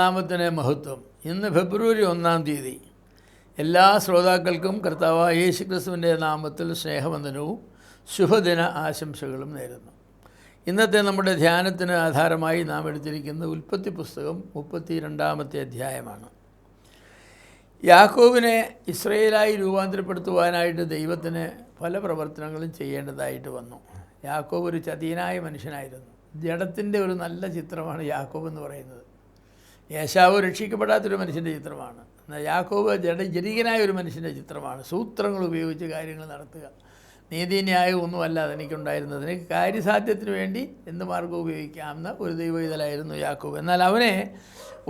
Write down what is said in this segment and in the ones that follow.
ദൈവനാമത്തിന് മഹത്വം. ഇന്ന് ഫെബ്രുവരി 1 എല്ലാ ശ്രോതാക്കൾക്കും കർത്താവായ യേശുക്രിസ്തുവിൻ്റെ നാമത്തിൽ സ്നേഹവന്ദനവും ശുഭദിന ആശംസകളും നേരുന്നു. ഇന്നത്തെ നമ്മുടെ ധ്യാനത്തിന് ആധാരമായി നാം എടുത്തിരിക്കുന്ന ഉൽപ്പത്തി പുസ്തകം 32-ാമത്തെ അധ്യായമാണ്. യാക്കോബിനെ ഇസ്രയേലായി രൂപാന്തരപ്പെടുത്തുവാനായിട്ട് ദൈവത്തിന് പല പ്രവർത്തനങ്ങളും ചെയ്യേണ്ടതായിട്ട് വന്നു. യാക്കോബ് ഒരു ചതിയനായ മനുഷ്യനായിരുന്നു. ജഡത്തിൻ്റെ ഒരു നല്ല ചിത്രമാണ് യാക്കോബ് എന്ന് പറയുന്നത്. ഏശാവ് രക്ഷിക്കപ്പെടാത്തൊരു മനുഷ്യൻ്റെ ചിത്രമാണ്. എന്നാൽ യാക്കോബ് ജഡികനായ ഒരു മനുഷ്യൻ്റെ ചിത്രമാണ്. സൂത്രങ്ങൾ ഉപയോഗിച്ച് കാര്യങ്ങൾ നടത്തുക, നീതിന്യായം ഒന്നുമല്ല അതെനിക്കുണ്ടായിരുന്നത്. എനിക്ക് കാര്യസാധ്യത്തിന് വേണ്ടി എന്ത് മാർഗ്ഗം ഉപയോഗിക്കാമെന്ന ഒരു ദൈവവിധലായിരുന്നു യാക്കോബ്. എന്നാൽ അവനെ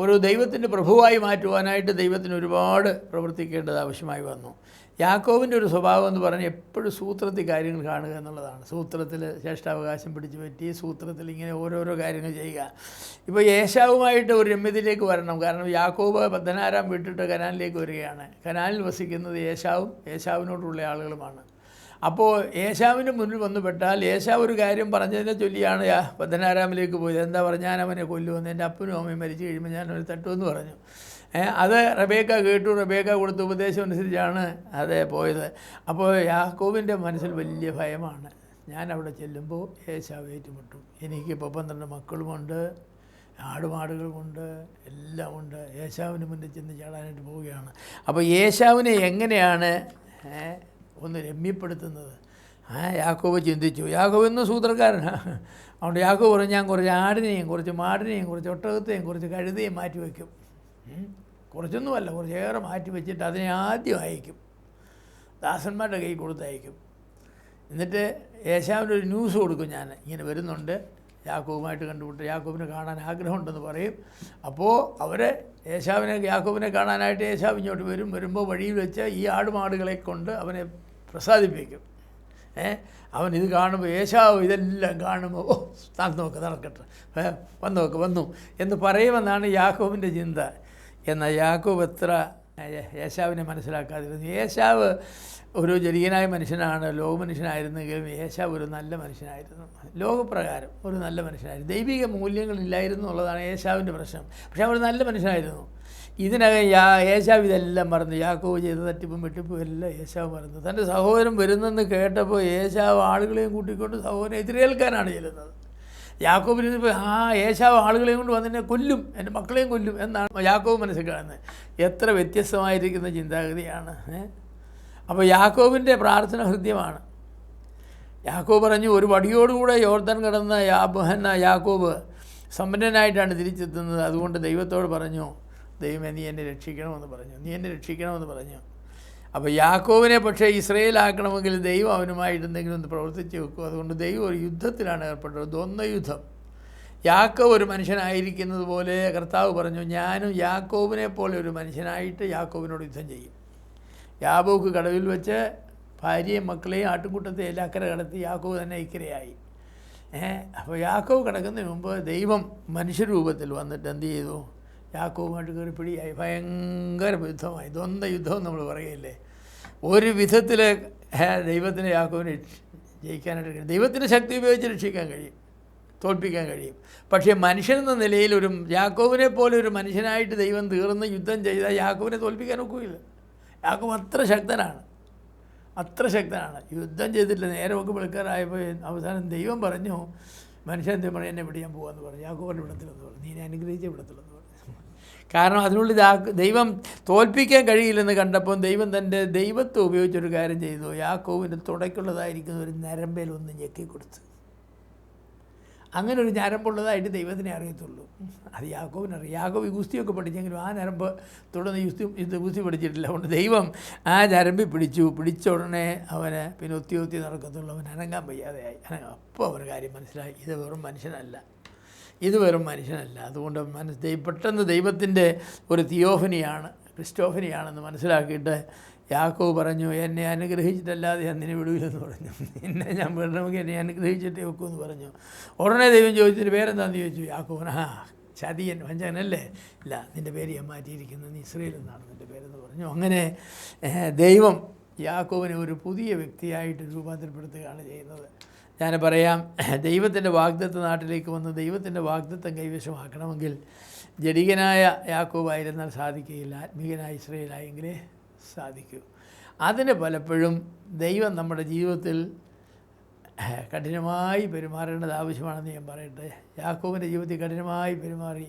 ഒരു ദൈവത്തിൻ്റെ പ്രഭുവായി മാറ്റുവാനായിട്ട് ദൈവത്തിന് ഒരുപാട് പ്രവർത്തിക്കേണ്ടത് ആവശ്യമായി വന്നു. യാക്കോബിൻ്റെ ഒരു സ്വഭാവം എന്ന് പറഞ്ഞാൽ എപ്പോഴും സൂത്രത്തിൽ കാര്യങ്ങൾ കാണുക എന്നുള്ളതാണ്. സൂത്രത്തിൽ ശ്രേഷ്ഠാവകാശം പിടിച്ചു പറ്റി സൂത്രത്തിൽ ഇങ്ങനെ ഓരോരോ കാര്യങ്ങൾ ചെയ്യുക. ഇപ്പോൾ ഏശാവുമായിട്ട് ഒരു രമ്യതയിലേക്ക് വരണം. കാരണം യാക്കോബ് പദ്ദനാരാം വിട്ടിട്ട് കനാനിലേക്ക് വരികയാണ്. കനാനിൽ വസിക്കുന്നത് ഏശാവിനോടുള്ള ആളുകളുമാണ്. അപ്പോൾ ഏശാവിന് മുന്നിൽ വന്നു പെട്ടാൽ ഏശാവ് ഒരു കാര്യം പറഞ്ഞതിനെ ചൊല്ലിയാണ് പദ്ദനാരാമിലേക്ക് പോയത്. എന്താ പറഞ്ഞാൽ ഞാൻ അവനെ കൊല്ലുമെന്ന്, എൻ്റെ അപ്പനും അമ്മയും മരിച്ചു കഴിയുമ്പോൾ ഞാൻ അവനെ തട്ടുമെന്ന് പറഞ്ഞു. അത് റബേക്ക കേട്ടു. റബേക്ക കൊടുത്ത ഉപദേശം അനുസരിച്ചാണ് അത് പോയത്. അപ്പോൾ യാക്കോബിൻ്റെ മനസ്സിൽ വലിയ ഭയമാണ്. ഞാൻ അവിടെ ചെല്ലുമ്പോൾ ഏശാവ് ഏറ്റുമുട്ടും. എനിക്കിപ്പോൾ 12 മക്കളുമുണ്ട്, ആടുമാടുകളുമുണ്ട്, എല്ലാം ഉണ്ട്. ഏശാവിന് മുന്നിൽ ചെന്ന് ചാടാനായിട്ട് പോവുകയാണ്. അപ്പോൾ ഏശാവിനെ എങ്ങനെയാണ് ഒന്ന് രമ്യപ്പെടുത്തുന്നത്? യാക്കോബ് ചിന്തിച്ചു. യാക്കോബ് ഇന്ന് സൂത്രക്കാരനാണ്. അതുകൊണ്ട് യാക്കോബ് പറഞ്ഞു, ഞാൻ കുറച്ച് ആടിനെയും കുറച്ച് മാടിനെയും കുറച്ച് ഒട്ടകത്തെയും കുറച്ച് കഴുതയും മാറ്റി വയ്ക്കും. കുറച്ചൊന്നുമല്ല, കുറച്ചേറെ മാറ്റി വെച്ചിട്ട് അതിനെ ആദ്യം അയക്കും, ദാസന്മാരുടെ കൈ കൊടുത്തയക്കും. എന്നിട്ട് ഏശാവിൻ്റെ ഒരു ന്യൂസ് കൊടുക്കും. ഞാൻ ഇങ്ങനെ വരുന്നുണ്ട്, യാക്കോബുമായിട്ട് കണ്ടുപിട്ട് യാക്കോബിനെ കാണാൻ ആഗ്രഹമുണ്ടെന്ന് പറയും. അപ്പോൾ അവരെ യാക്കോബിനെ കാണാനായിട്ട് ഏശാവ് ഇങ്ങോട്ട് വരുമ്പോൾ വഴിയിൽ വെച്ച് ഈ ആടുമാടുകളെ കൊണ്ട് അവനെ പ്രസാദിപ്പിക്കും. അവൻ ഇത് കാണുമ്പോൾ ഏശാവ് ഇതെല്ലാം കാണുമ്പോൾ നടക്കട്ടെ, വന്നു എന്ന് പറയുമെന്നാണ് യാക്കോബിൻ്റെ ചിന്ത. എന്നാൽ യാക്കോബ് എത്ര ഏശാവിനെ മനസ്സിലാക്കാതിരുന്നു. ഏശാവ് ഒരു ജലീയനായ മനുഷ്യനാണ്, ലോകമനുഷ്യനായിരുന്നെങ്കിലും ഏശാവ് ഒരു നല്ല മനുഷ്യനായിരുന്നു. ലോകപ്രകാരം ഒരു നല്ല മനുഷ്യനായിരുന്നു. ദൈവിക മൂല്യങ്ങളില്ലായിരുന്നു എന്നുള്ളതാണ് ഏശാവിൻ്റെ പ്രശ്നം. പക്ഷേ അവർ നല്ല മനുഷ്യനായിരുന്നു. ഇതിനകം ഏശാവ് ഇതെല്ലാം മറന്നു. യാക്കോബ് ചെയ്ത തട്ടിപ്പും വെട്ടിപ്പും എല്ലാം ഏശാവ് മറന്നു. തൻ്റെ സഹോദരൻ വരുന്നെന്ന് കേട്ടപ്പോൾ ഏശാവ് ആളുകളെയും കൂട്ടിക്കൊണ്ട് സഹോദരനെ എതിരേൽക്കാനാണ് ചെല്ലുന്നത്. യാക്കോബിന് ഏശാവ് ആളുകളെയും കൊണ്ട് വന്നെന്നെ കൊല്ലും, എൻ്റെ മക്കളെയും കൊല്ലും എന്നാണ് യാക്കോബ് മനസ്സിൽ കാണുന്നത്. എത്ര വ്യത്യസ്തമായിരിക്കുന്ന ചിന്താഗതിയാണ്. അപ്പോൾ യാക്കോബിൻ്റെ പ്രാർത്ഥന ഹൃദ്യമാണ്. യാക്കോബ് പറഞ്ഞു, ഒരു വടിയോടുകൂടെ യോർദാൻ കടന്ന യാക്കോബ് സമ്പന്നനായിട്ടാണ് തിരിച്ചെത്തുന്നത്. അതുകൊണ്ട് ദൈവത്തോട് പറഞ്ഞു, ദൈവമേ നീ എന്നെ രക്ഷിക്കണമെന്ന് പറഞ്ഞു. അപ്പോൾ യാക്കോബിനെ പക്ഷേ ഇസ്രയേലാക്കണമെങ്കിൽ ദൈവം അവനുമായിട്ട് എന്തെങ്കിലും ഒന്ന് പ്രവർത്തിച്ച് വെക്കും. അതുകൊണ്ട് ദൈവം ഒരു യുദ്ധത്തിലാണ് ഏർപ്പെട്ടത്, ദ്വന്ദ്വയുദ്ധം. യാക്കോബ് ഒരു മനുഷ്യനായിരിക്കുന്നത് പോലെ കർത്താവ് പറഞ്ഞു, ഞാനും യാക്കോബിനെ പോലെ ഒരു മനുഷ്യനായിട്ട് യാക്കോബിനോട് യുദ്ധം ചെയ്യും. യാബോക്ക് കടവിൽ വെച്ച് ഭാര്യയും മക്കളെയും ആട്ടുകൂട്ടത്തെ എല്ലാം അക്കരെ കടത്തി യാക്കോബ് തന്നെ ഇക്കരയായി. അപ്പോൾ യാക്കോബ് കിടക്കുന്നതിന് മുമ്പ് ദൈവം മനുഷ്യരൂപത്തിൽ വന്നിട്ട് എന്ത് ചെയ്തു? യാക്കോബുമായിട്ട് കയറി പിടിയായി. ഭയങ്കര യുദ്ധമായി, ദ്വന്ദ്വ യുദ്ധം നമ്മൾ പറയുകയില്ലേ. ഒരു വിധത്തിൽ ദൈവത്തിന് യാക്കോബിനെ ജയിക്കാനായിട്ട് കഴിയും. ദൈവത്തിൻ്റെ ശക്തി ഉപയോഗിച്ച് രക്ഷിക്കാൻ കഴിയും, തോൽപ്പിക്കാൻ കഴിയും. പക്ഷേ മനുഷ്യനെന്ന നിലയിൽ ഒരു യാക്കോബിനെ പോലെ ഒരു മനുഷ്യനായിട്ട് ദൈവം തീർന്ന് യുദ്ധം ചെയ്താൽ യാക്കോബിനെ തോൽപ്പിക്കാൻ ഒക്കില്ല. യാക്കോബ് അത്ര ശക്തനാണ്. യുദ്ധം ചെയ്തിട്ടില്ല. നേരമൊക്കെ വിളിക്കാറായപ്പോൾ അവസാനം ദൈവം പറഞ്ഞു, മനുഷ്യൻ എന്ത് പറഞ്ഞു, എന്നെ വിടിയാൻ പോകാമെന്ന് പറഞ്ഞു. യാക്കോബിൻ്റെ വിടത്തില്ലെന്ന് പറഞ്ഞു, നീ എന്നെ അനുഗ്രഹിച്ചേ വിടത്തില്ലെന്ന് പറഞ്ഞു. കാരണം അതിനുള്ളിൽ ദൈവം തോൽപ്പിക്കാൻ കഴിയില്ലെന്ന് കണ്ടപ്പോൾ ദൈവം തൻ്റെ ദൈവത്വം ഉപയോഗിച്ചൊരു കാര്യം ചെയ്തു. യാക്കോബിൻ്റെ തുടയ്ക്കുള്ളതായിരിക്കുന്ന ഒരു ഞരമ്പേൽ ഒന്ന് ഞെക്കി കൊടുത്തു. അങ്ങനെ ഒരു ഞരമ്പുള്ളതായിട്ട് ദൈവത്തിനെ അറിയത്തുള്ളൂ. അത് യാക്കോബിനറിയാം. യാക്കോബ് ഗുസ്തിയൊക്കെ പഠിച്ചെങ്കിലും ആ ഞരമ്പ് തുടർന്ന് ഗുസ്തി പഠിച്ചിട്ടില്ല. അതുകൊണ്ട് ദൈവം ആ ഞരമ്പിൽ പിടിച്ച ഉടനെ അവന് പിന്നെ ഒത്തി നടക്കത്തുള്ളൂ. അവൻ അനങ്ങാൻ വയ്യാതെയായി. അപ്പോൾ അവന് കാര്യം മനസ്സിലായി, ഇത് വെറും മനുഷ്യനല്ല. അതുകൊണ്ട് പെട്ടെന്ന് ദൈവത്തിൻ്റെ ഒരു തിയോഫനിയാണ്, ക്രിസ്റ്റോഫനിയാണെന്ന് മനസ്സിലാക്കിയിട്ട് യാക്കോബ് പറഞ്ഞു, എന്നെ അനുഗ്രഹിച്ചിട്ടല്ലാതെ ഞാൻ നിന്നെ വിടൂലെന്ന് പറഞ്ഞു. നിന്നെ ഞാൻ വിടണമെങ്കിൽ എന്നെ അനുഗ്രഹിച്ചിട്ടേ വെക്കുമെന്ന് പറഞ്ഞു. ഉടനെ ദൈവം ചോദിച്ചിട്ട് പേരെന്താണെന്ന് ചോദിച്ചു. യാക്കോബൻ ചതിയൻ വഞ്ചകനല്ലേ? ഇല്ല, നിൻ്റെ പേര് ഞാൻ മാറ്റിയിരിക്കുന്നത്, നീ ഇസ്രയേൽ എന്നാണ് നിൻ്റെ പേരെന്ന് പറഞ്ഞു. അങ്ങനെ ദൈവം യാക്കോബിനെ ഒരു പുതിയ വ്യക്തിയായിട്ട് രൂപാന്തരപ്പെടുത്തുകയാണ് ചെയ്യുന്നത്. ഞാൻ പറയാം, ദൈവത്തിൻ്റെ വാഗ്ദത്ത നാട്ടിലേക്ക് വന്ന് ദൈവത്തിൻ്റെ വാഗ്ദത്തം കൈവശമാക്കണമെങ്കിൽ ജഡികനായ യാക്കോബായിരുന്നാൽ സാധിക്കുകയില്ല, ആത്മീകനായ ഇസ്രായേലായെങ്കിലേ സാധിക്കൂ. അതിന് പലപ്പോഴും ദൈവം നമ്മുടെ ജീവിതത്തിൽ കഠിനമായി പെരുമാറേണ്ടത് ആവശ്യമാണെന്ന് ഞാൻ പറയട്ടെ. യാക്കോബിൻ്റെ ജീവിതത്തിൽ കഠിനമായി പെരുമാറി.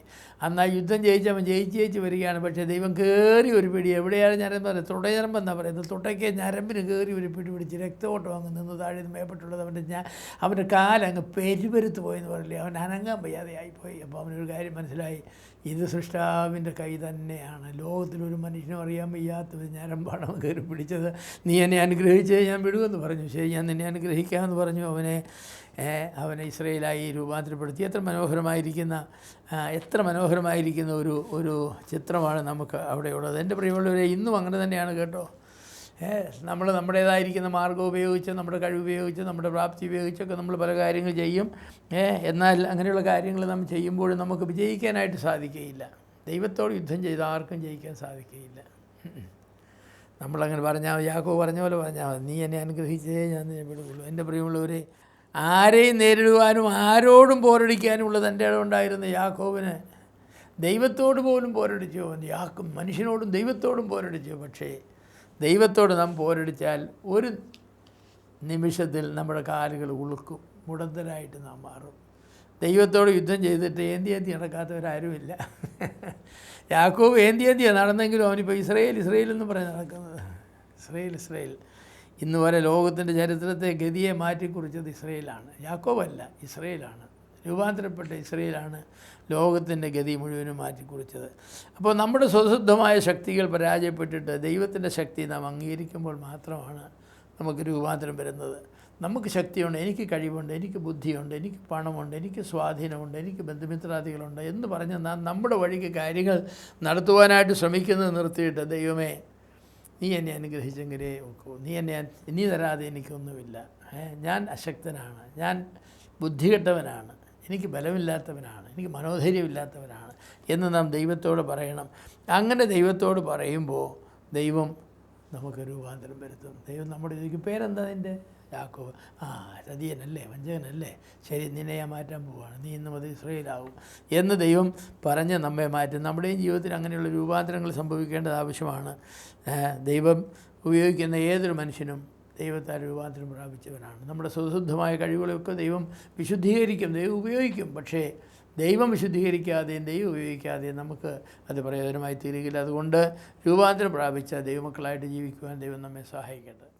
അന്ന് യുദ്ധം ജയിച്ചവൻ ജയിച്ച് വരികയാണ്. പക്ഷേ ദൈവം കയറി ഒരു പിടി, എവിടെയാണ് ഞരമ്പ് പറയുന്നത്, തുടയരമ്പെന്നാണ് പറയുന്നത്, തുടയ്ക്ക് ഞരമ്പിന് കയറി ഒരു പിടി പിടിച്ച് രക്തോട്ടം അങ്ങ് നിന്ന് താഴെ നിന്ന് മേപ്പെട്ടുള്ളത് അവൻ്റെ കാലങ്ങ് പെരുപെരുത്ത് പോയെന്ന് പറയില്ലേ, അവൻ അനങ്ങാൻ വയ്യാതെയായിപ്പോയി. അപ്പോൾ അവനൊരു കാര്യം മനസ്സിലായി, ഇത് സൃഷ്ടാവിൻ്റെ കൈ തന്നെയാണ്. ലോകത്തിലൊരു മനുഷ്യനും അറിയാൻ വയ്യാത്ത ഞരമ്പാണ് അവൻ കയറി പിടിച്ചത്. നീ എന്നെ അനുഗ്രഹിച്ചേ ഞാൻ വിടുമെന്ന് പറഞ്ഞു. ശരി, ഞാൻ നിന്നെ അനുഗ്രഹിക്കാമെന്ന് പറഞ്ഞു. അവനെ ഇസ്രായേലായി രൂപാന്തരപ്പെടുത്തി. എത്ര മനോഹരമായിരിക്കുന്ന ഒരു ചിത്രമാണ് നമുക്ക് അവിടെയുള്ളത്. എൻ്റെ പ്രിയമുള്ളവരെ, ഇന്നും അങ്ങനെ തന്നെയാണ് കേട്ടോ. നമ്മൾ നമ്മുടേതായിരിക്കുന്ന മാർഗ്ഗം ഉപയോഗിച്ച്, നമ്മുടെ കഴിവ് ഉപയോഗിച്ച്, നമ്മുടെ പ്രാപ്തി ഉപയോഗിച്ചൊക്കെ നമ്മൾ പല കാര്യങ്ങൾ ചെയ്യും. എന്നാൽ അങ്ങനെയുള്ള കാര്യങ്ങൾ നമ്മൾ ചെയ്യുമ്പോൾ നമുക്ക് വിജയിക്കാനായിട്ട് സാധിക്കുകയില്ല. ദൈവത്തോട് യുദ്ധം ചെയ്ത് ആർക്കും ജയിക്കാൻ സാധിക്കുകയില്ല. നമ്മളങ്ങനെ പറഞ്ഞാൽ യാക്കോബ് പറഞ്ഞ പോലെ പറഞ്ഞാൽ മതി, നീ എന്നെ അനുഗ്രഹിച്ചേ ഞാൻ നിന്നെ വിടുകയുള്ളൂ. എൻ്റെ പ്രിയമുള്ളവരെ, ആരെയും നേരിടുവാനും ആരോടും പോരടിക്കാനും ഉള്ള തൻ്റെ ഇടമുണ്ടായിരുന്ന യാക്കോബിന് ദൈവത്തോട് പോലും പോരടിച്ചു. മനുഷ്യനോടും ദൈവത്തോടും പോരടിച്ചു. പക്ഷേ ദൈവത്തോട് നാം പോരടിച്ചാൽ ഒരു നിമിഷത്തിൽ നമ്മുടെ കാലുകൾ ഉളുക്കും, മുടന്തരായിട്ട് നാം മാറും. ദൈവത്തോട് യുദ്ധം ചെയ്തിട്ട് ഏന്തി നടക്കാത്തവരാരുമില്ല. യാക്കോബ് ഏന്തി നടന്നെങ്കിലും അവനിപ്പോൾ ഇസ്രായേൽ എന്ന് പറഞ്ഞ് നടക്കുന്നത്. ഇസ്രായേൽ ഇന്ന് വരെ ലോകത്തിൻ്റെ ചരിത്രത്തെ ഗതിയെ മാറ്റിക്കുറിച്ചത് ഇസ്രായേലാണ്. യാക്കോബല്ല, ഇസ്രായേലാണ്. രൂപാന്തരപ്പെട്ട ഇസ്രായേലാണ് ലോകത്തിൻ്റെ ഗതി മുഴുവനും മാറ്റിക്കുറിച്ചത്. അപ്പോൾ നമ്മുടെ സ്വസിദ്ധമായ ശക്തികൾ പരാജയപ്പെട്ടിട്ട് ദൈവത്തിൻ്റെ ശക്തി നാം അംഗീകരിക്കുമ്പോൾ മാത്രമാണ് നമുക്ക് രൂപാന്തരം വരുന്നത്. നമുക്ക് ശക്തിയുണ്ട്, എനിക്ക് കഴിവുണ്ട്, എനിക്ക് ബുദ്ധിയുണ്ട്, എനിക്ക് പണമുണ്ട്, എനിക്ക് സ്വാധീനമുണ്ട്, എനിക്ക് ബന്ധുമിത്രാദികളുണ്ട് എന്ന് പറഞ്ഞ് നാം നമ്മുടെ വഴിക്ക് കാര്യങ്ങൾ നടത്തുവാനായിട്ട് ശ്രമിക്കുന്നത് നിർത്തിയിട്ട്, ദൈവമേ നീ എന്നെ അനുഗ്രഹിച്ചെങ്കിലേ ഒക്കൂ, നീ തരാതെ എനിക്കൊന്നുമില്ല, ഞാൻ അശക്തനാണ്, ഞാൻ ബുദ്ധികെട്ടവനാണ്, എനിക്ക് ബലമില്ലാത്തവനാണ്, എനിക്ക് മനോധൈര്യമില്ലാത്തവനാണ് എന്ന് നാം ദൈവത്തോട് പറയണം. അങ്ങനെ ദൈവത്തോട് പറയുമ്പോൾ ദൈവം നമുക്ക് രൂപാന്തരം വരുത്തും. ദൈവം നമ്മുടെ ഇതിലേക്ക് പേരെന്താ നിൻ്റെ? യാക്കോബ്. ചതിയനല്ലേ, വഞ്ചകനല്ലേ, ശരി, നിന്നെ ഞാൻ മാറ്റാൻ പോവുകയാണ്, നീ ഇന്ന് മുതൽ ഇസ്രായേലാവും എന്ന് ദൈവം പറഞ്ഞ് നമ്മെ മാറ്റും. നമ്മുടെയും ജീവിതത്തിൽ അങ്ങനെയുള്ള രൂപാന്തരങ്ങൾ സംഭവിക്കേണ്ടത് ആവശ്യമാണ്. ദൈവം ഉപയോഗിക്കുന്ന ഏതൊരു മനുഷ്യനും ദൈവത്താൽ രൂപാന്തരം പ്രാപിച്ചവനാണ്. നമ്മുടെ സ്വശുദ്ധമായ കഴിവുകളൊക്കെ ദൈവം വിശുദ്ധീകരിക്കും, ദൈവം ഉപയോഗിക്കും. പക്ഷേ ദൈവം വിശുദ്ധീകരിക്കാതെയും ദൈവം ഉപയോഗിക്കാതെയും നമുക്ക് അത് പ്രയോജനമായി തീരുകയില്ല. അതുകൊണ്ട് രൂപാന്തരം പ്രാപിച്ച ദൈവമക്കളായിട്ട് ജീവിക്കുവാൻ ദൈവം നമ്മെ സഹായിക്കട്ടെ.